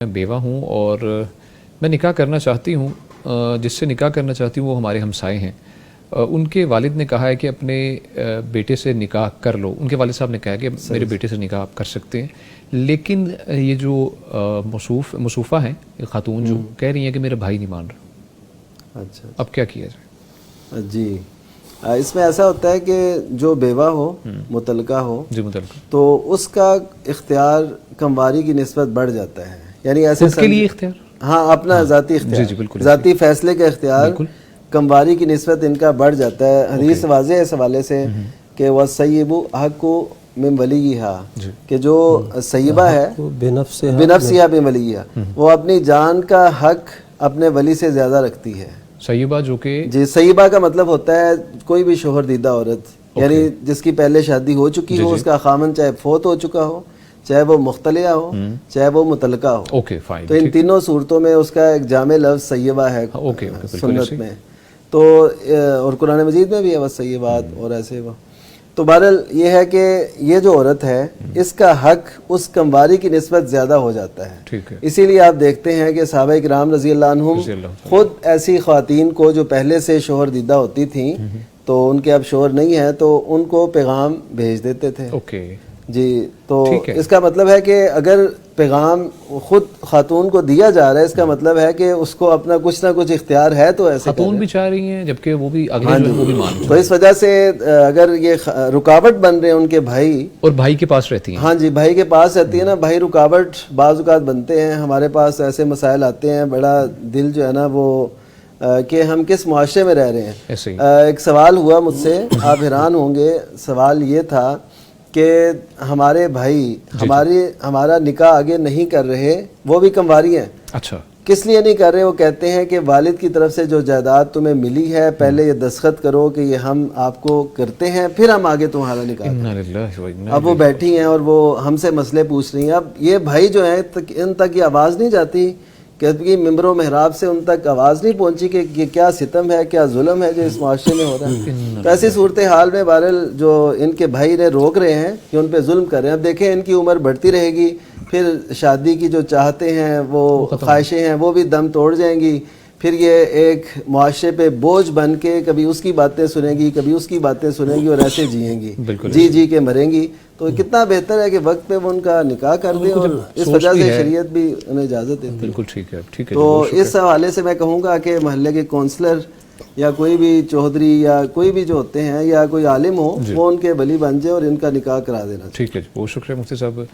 میں بیوہ ہوں اور میں نکاح کرنا چاہتی ہوں. جس سے نکاح کرنا چاہتی ہوں وہ ہمارے ہمسائے ہیں. ان کے والد نے کہا ہے کہ اپنے بیٹے سے نکاح کر لو. ان کے والد صاحب نے کہا کہ میرے بیٹے سے نکاح آپ کر سکتے ہیں, لیکن یہ جو مصوفہ ہیں خاتون جو کہہ رہی ہیں کہ میرا بھائی نہیں مان رہا. اچھا, اب کیا کیا جائے؟ جی اس میں ایسا ہوتا ہے کہ جو بیوہ ہو, متعلقہ ہو, جی متعلقہ, تو اس کا اختیار کمواری کی نسبت بڑھ جاتا ہے. یعنی ایسے اس کے لیے اختیار, ہاں اپنا ذاتی اختیار, جی بالکل, ذاتی فیصلے کا اختیار بالکل, کمواری کی نسبت ان کا بڑھ جاتا ہے. حدیث واضح ہے اس حوالے سے کہ وَالسَّيِّبُ أَحَقُّ مِن وَلِيِّهَا, کہ جو سیبہ ہے بنفسها بولیہا, وہ اپنی جان کا حق اپنے ولی سے زیادہ رکھتی ہے. سیبہ جو کہ جی سیبہ کا مطلب ہوتا ہے کوئی بھی شوہر دیدہ عورت, یعنی جس کی پہلے شادی ہو چکی ہو, اس کا خامن چاہے فوت ہو چکا ہو, چاہے وہ مختلعہ ہو, چاہے وہ متعلقہ ہو. اوکے فائن, تو ان تینوں صورتوں میں اس کا ایک جامع لفظ سیبہ ہے سنت میں. تو اور قرآن مجید میں بھی ہے والسیبات اور ایسے وہ. تو بہرحال یہ ہے کہ یہ جو عورت ہے اس کا حق اس کمواری کی نسبت زیادہ ہو جاتا ہے. ٹھیک ہے, اسی لیے آپ دیکھتے ہیں کہ صحابہ کرام رضی اللہ عنہم خود ایسی خواتین کو جو پہلے سے شوہر دیدہ ہوتی تھیں تو ان کے اب شوہر نہیں ہے تو ان کو پیغام بھیج دیتے تھے. اوکے جی, تو اس کا مطلب ہے کہ اگر پیغام خود خاتون کو دیا جا رہا ہے, اس کا مطلب ہے کہ اس کو اپنا کچھ نہ کچھ اختیار ہے. تو ایسے خاتون بھی چاہ رہی ہیں جبکہ وہ بھی اگلے جو ہے وہ بھی مان رہی ہیں. تو اس وجہ سے اگر یہ رکاوٹ بن رہے ہیں ان کے بھائی, اور بھائی کے پاس رہتی ہیں, ہاں جی بھائی کے پاس رہتی ہے نا, بھائی رکاوٹ بعض اوقات بنتے ہیں. ہمارے پاس ایسے مسائل آتے ہیں, بڑا دل جو ہے نا وہ کہ ہم کس معاشرے میں رہ رہے ہیں. ایسے ہی ایک سوال ہوا مجھ سے, آپ حیران ہوں گے. سوال یہ تھا کہ ہمارے بھائی ہمارا نکاح آگے نہیں کر رہے, وہ بھی کمواری ہیں. اچھا, کس لیے نہیں کر رہے؟ وہ کہتے ہیں کہ والد کی طرف سے جو جائیداد تمہیں ملی ہے پہلے یہ دستخط کرو کہ یہ ہم آپ کو کرتے ہیں, پھر ہم آگے تمہارا نکاح کریں. اب وہ بیٹھی ہیں اور وہ ہم سے مسئلے پوچھ رہی ہیں. اب یہ بھائی جو ہیں ان تک یہ آواز نہیں جاتی کہ ممبر و محراب سے ان تک آواز نہیں پہنچی کہ یہ کیا ستم ہے, کیا ظلم ہے جو اس معاشرے میں ہو رہا ہے. تو ایسی صورتحال میں بہرحال جو ان کے بھائی نے روک رہے ہیں کہ ان پہ ظلم کر رہے ہیں. اب دیکھیں ان کی عمر بڑھتی رہے گی, پھر شادی کی جو چاہتے ہیں وہ خواہشیں ہیں وہ بھی دم توڑ جائیں گی. پھر یہ ایک معاشرے پہ بوجھ بن کے کبھی اس کی باتیں سنیں گی, کبھی اس کی باتیں سنیں گی, اور ایسے جئیں گی, جی کے مریں گی. تو کتنا بہتر ہے کہ وقت پہ وہ ان کا نکاح کر دیں, اور اس وجہ سے شریعت بھی انہیں اجازت دیتی ہے. بالکل ٹھیک ہے, ٹھیک ہے. تو اس حوالے سے میں کہوں گا کہ محلے کے کونسلر یا کوئی بھی چودھری یا کوئی بھی جو ہوتے ہیں یا کوئی عالم ہو, وہ ان کے ولی بن جائے اور ان کا نکاح کرا دینا. ٹھیک ہے, بہت شکریہ مفتی صاحب.